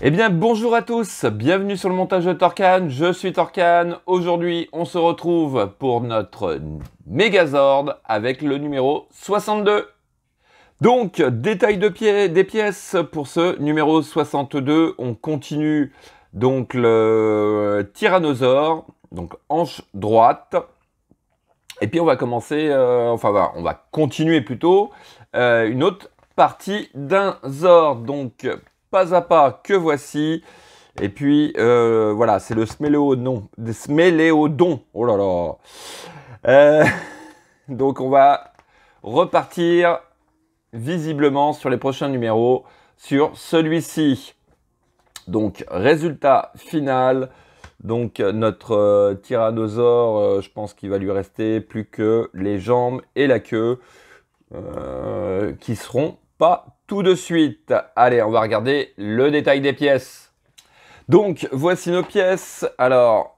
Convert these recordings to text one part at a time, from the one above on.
Eh bien bonjour à tous, bienvenue sur le montage de Torcan, je suis Torcan. Aujourd'hui on se retrouve pour notre Megazord avec le numéro 62. Donc détail des pièces pour ce numéro 62, on continue donc le Tyrannosaure, donc hanche droite. Et puis on va commencer, on va continuer plutôt une autre partie d'un Zord, donc pas à pas que voici. Et puis voilà, c'est le Sméléodon. Oh là là. Donc on va repartir visiblement sur les prochains numéros sur celui-ci. Donc résultat final. Donc notre tyrannosaure, je pense qu'il va lui rester plus que les jambes et la queue qui seront pas tout de suite. Allez, on va regarder le détail des pièces. Donc voici nos pièces. Alors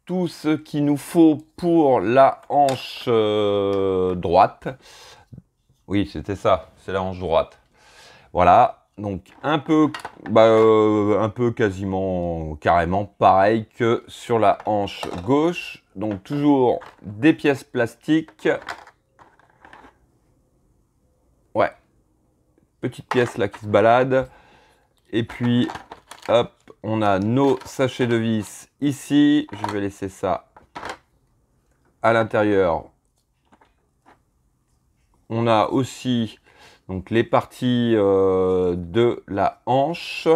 tout ce qu'il nous faut pour la hanche droite. Oui, c'était ça, c'est la hanche droite. Voilà. Donc un peu quasiment carrément pareil que sur la hanche gauche. Donc toujours des pièces plastiques. Ouais, petite pièce là qui se balade. Et puis hop, on a nos sachets de vis ici. Je vais laisser ça à l'intérieur. On a aussi donc les parties de la hanche.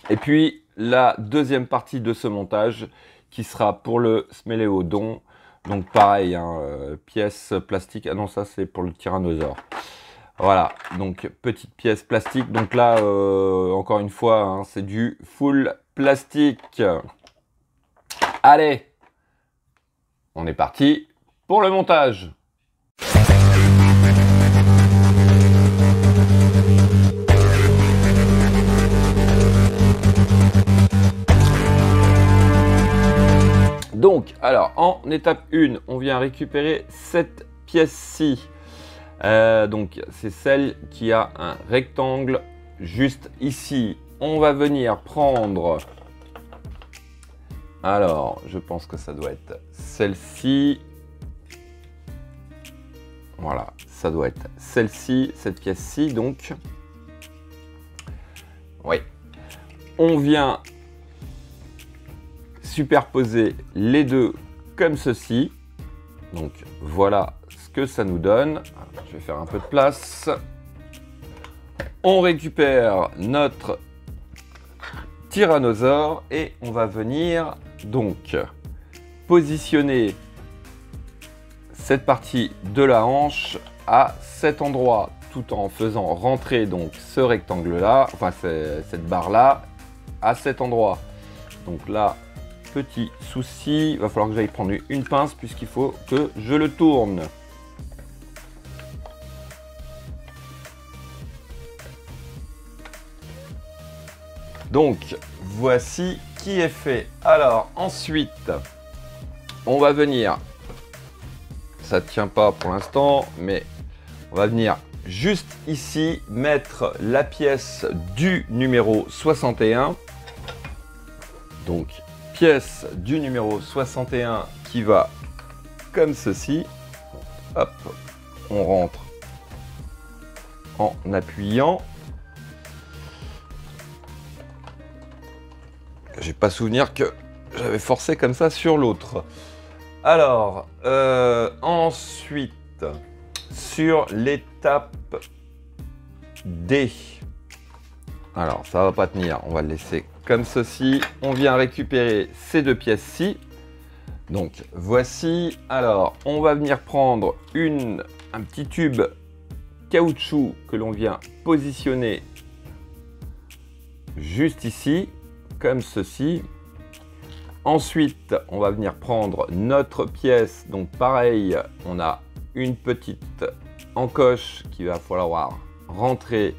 Et puis la deuxième partie de ce montage qui sera pour le Sméléodon. Donc pareil, hein, pièce plastique. Ah non, ça c'est pour le tyrannosaure. Voilà, donc petite pièce plastique. Donc là, encore une fois, hein, c'est du full plastique. Allez, on est parti pour le montage. Donc, alors, en étape 1, on vient récupérer cette pièce-ci. Donc, c'est celle qui a un rectangle juste ici. On va venir prendre... Alors, je pense que ça doit être celle-ci. Voilà, ça doit être celle-ci, cette pièce-ci, donc. Oui. On vient superposer les deux comme ceci. Donc voilà ce que ça nous donne. Je vais faire un peu de place. On récupère notre tyrannosaure et on va venir donc positionner cette partie de la hanche à cet endroit tout en faisant rentrer donc ce rectangle là, enfin cette barre là à cet endroit. Donc là, petit souci, il va falloir que j'aille prendre une pince puisqu'il faut que je le tourne. Donc, voici qui est fait. Alors, ensuite, on va venir, ça ne tient pas pour l'instant, mais on va venir juste ici mettre la pièce du numéro 61. Donc, pièce du numéro 61 qui va comme ceci. Hop, on rentre en appuyant. J'ai pas souvenir que j'avais forcé comme ça sur l'autre. Alors, ensuite, sur l'étape D. Alors, ça va pas tenir, on va le laisser comme ceci. On vient récupérer ces deux pièces-ci. Donc, voici. Alors, on va venir prendre un petit tube caoutchouc que l'on vient positionner juste ici, comme ceci. Ensuite, on va venir prendre notre pièce. Donc, pareil, on a une petite encoche qu'il va falloir rentrer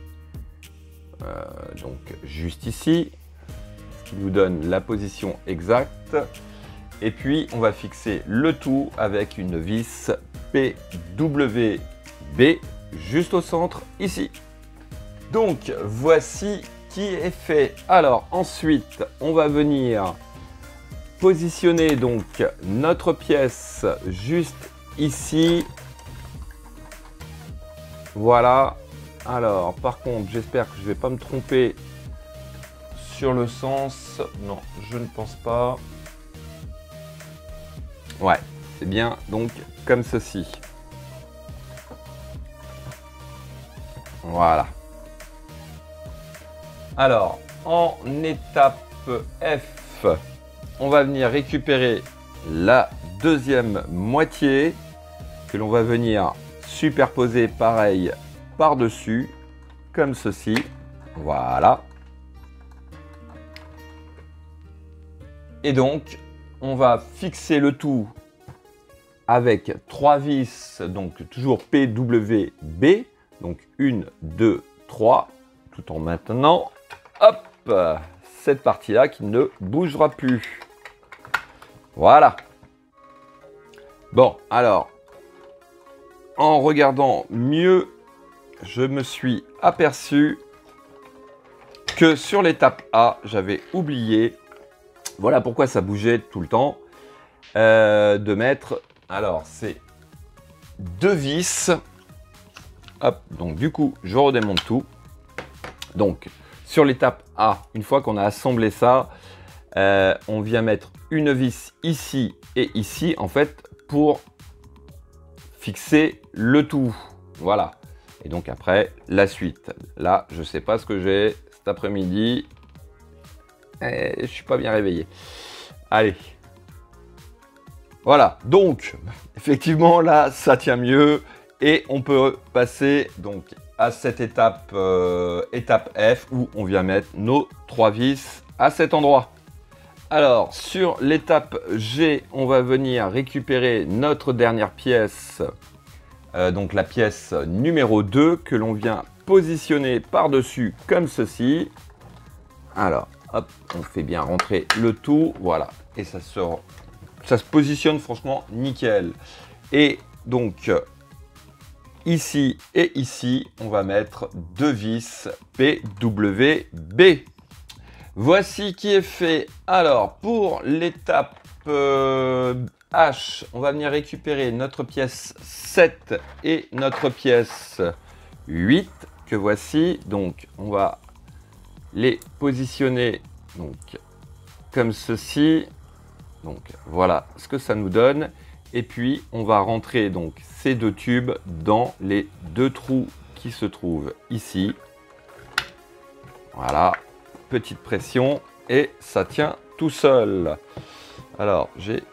donc juste ici, ce qui nous donne la position exacte. Et puis on va fixer le tout avec une vis PWB juste au centre ici. Donc voici qui est fait. Alors ensuite, on va venir positionner donc notre pièce juste ici. Voilà. Alors par contre, j'espère que je ne vais pas me tromper sur le sens. Non, je ne pense pas. Ouais, c'est bien donc comme ceci. Voilà. Alors, en étape F, on va venir récupérer la deuxième moitié que l'on va venir superposer pareil par-dessus, comme ceci. Voilà. Et donc, on va fixer le tout avec 3 vis, donc toujours PWB, donc 1, 2, 3, tout en maintenant, hop, cette partie-là qui ne bougera plus. Voilà. Bon, alors, en regardant mieux, je me suis aperçu que sur l'étape A, j'avais oublié, voilà pourquoi ça bougeait tout le temps, de mettre, alors c'est 2 vis. Hop, donc du coup, je redémonte tout. Donc, sur l'étape A, une fois qu'on a assemblé ça, on vient mettre une vis ici et ici, en fait, pour fixer le tout. Voilà. Et donc après, la suite. Là, je ne sais pas ce que j'ai cet après-midi. Je ne suis pas bien réveillé. Allez. Voilà. Donc, effectivement, là, ça tient mieux. Et on peut passer donc à cette étape, étape F, où on vient mettre nos 3 vis à cet endroit. Alors, sur l'étape G, on va venir récupérer notre dernière pièce, donc la pièce numéro 2, que l'on vient positionner par-dessus comme ceci. Alors, hop, on fait bien rentrer le tout, voilà. Et ça se positionne franchement nickel. Et donc, ici et ici, on va mettre 2 vis PWB. Voici qui est fait. Alors, pour l'étape H, on va venir récupérer notre pièce 7 et notre pièce 8 que voici. Donc, on va les positionner donc, comme ceci. Donc, voilà ce que ça nous donne. Et puis, on va rentrer donc ces 2 tubes dans les 2 trous qui se trouvent ici. Voilà, petite pression et ça tient tout seul. Alors, j'ai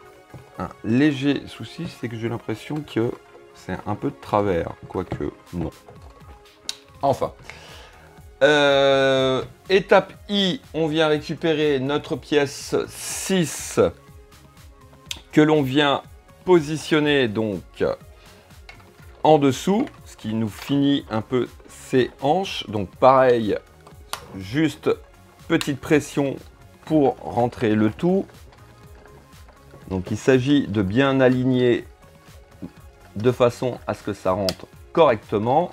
un léger souci, c'est que j'ai l'impression que c'est un peu de travers, quoique non. Enfin, étape I, on vient récupérer notre pièce 6 que l'on vient positionner donc en dessous, ce qui nous finit un peu ces hanches. Donc pareil, juste petite pression pour rentrer le tout. Donc il s'agit de bien aligner de façon à ce que ça rentre correctement,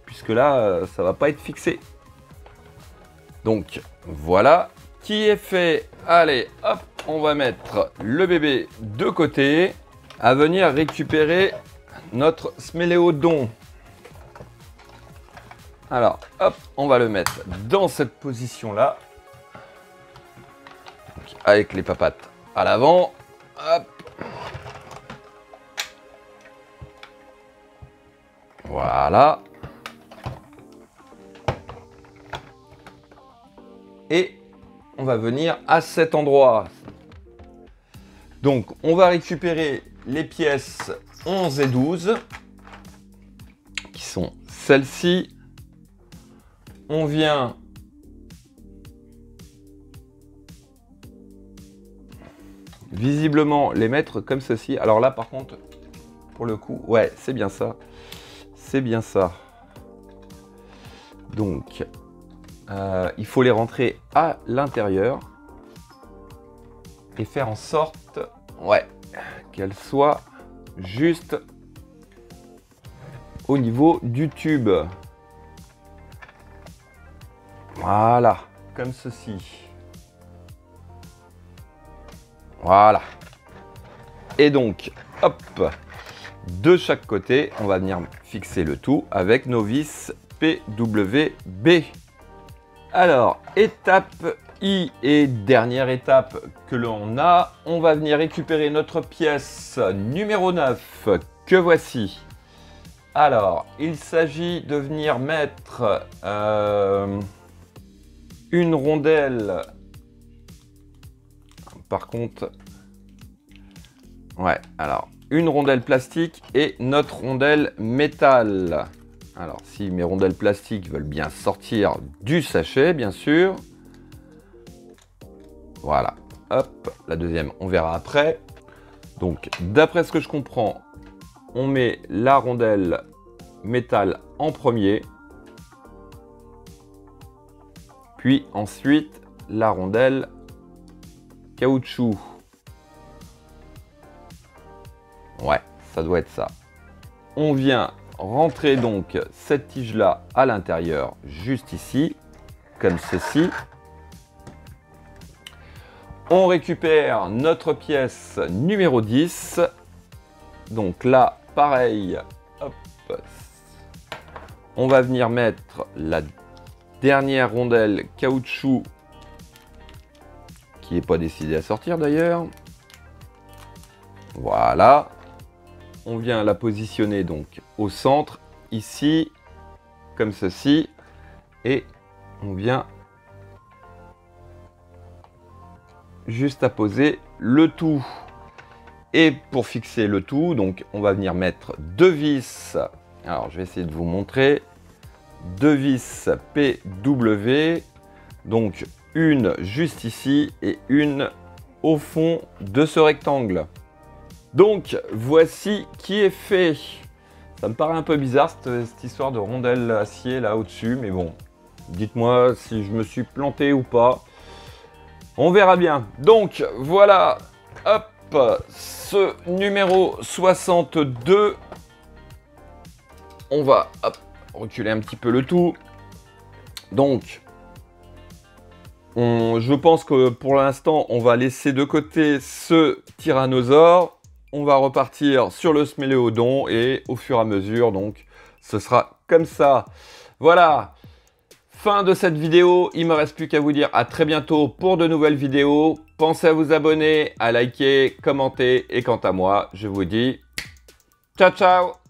puisque là ça va pas être fixé. Donc voilà qui est fait. Allez hop, on va mettre le bébé de côté, à venir récupérer notre sméléodon. Alors hop, on va le mettre dans cette position là, avec les papates à l'avant. Hop. Voilà. Et on va venir à cet endroit. Donc, on va récupérer les pièces 11 et 12, qui sont celles-ci. On vient visiblement les mettre comme ceci. Alors là, par contre, pour le coup, ouais, c'est bien ça. C'est bien ça. Donc, il faut les rentrer à l'intérieur et faire en sorte, ouais, qu'elles soient juste au niveau du tube. Voilà, comme ceci. Voilà. Et donc, hop, de chaque côté, on va venir fixer le tout avec nos vis PWB. Alors, étape I et dernière étape que l'on a, on va venir récupérer notre pièce numéro 9 que voici. Alors, il s'agit de venir mettre une rondelle. Par contre, ouais, alors, une rondelle plastique et notre rondelle métal. Alors, si mes rondelles plastiques veulent bien sortir du sachet, bien sûr. Voilà, hop, la deuxième, on verra après. Donc, d'après ce que je comprends, on met la rondelle métal en premier. Puis ensuite, la rondelle caoutchouc. Ouais, ça doit être ça. On vient rentrer donc cette tige-là à l'intérieur, juste ici, comme ceci. On récupère notre pièce numéro 10. Donc là, pareil, hop, on va venir mettre la dernière rondelle caoutchouc qui n'est pas décidée à sortir d'ailleurs. Voilà. On vient la positionner donc au centre, ici, comme ceci. Et on vient juste à poser le tout. Et pour fixer le tout, donc on va venir mettre deux vis. Alors je vais essayer de vous montrer. Deux vis PW. Donc une juste ici et une au fond de ce rectangle. Donc voici qui est fait. Ça me paraît un peu bizarre cette histoire de rondelle acier là au-dessus, mais bon, dites-moi si je me suis planté ou pas. On verra bien. Donc voilà, hop, ce numéro 62. On va hop, reculer un petit peu le tout. Donc, je pense que pour l'instant, on va laisser de côté ce tyrannosaure. On va repartir sur le sméléodon et au fur et à mesure, donc, ce sera comme ça. Voilà. Fin de cette vidéo, il ne me reste plus qu'à vous dire à très bientôt pour de nouvelles vidéos. Pensez à vous abonner, à liker, commenter et quant à moi, je vous dis ciao ciao.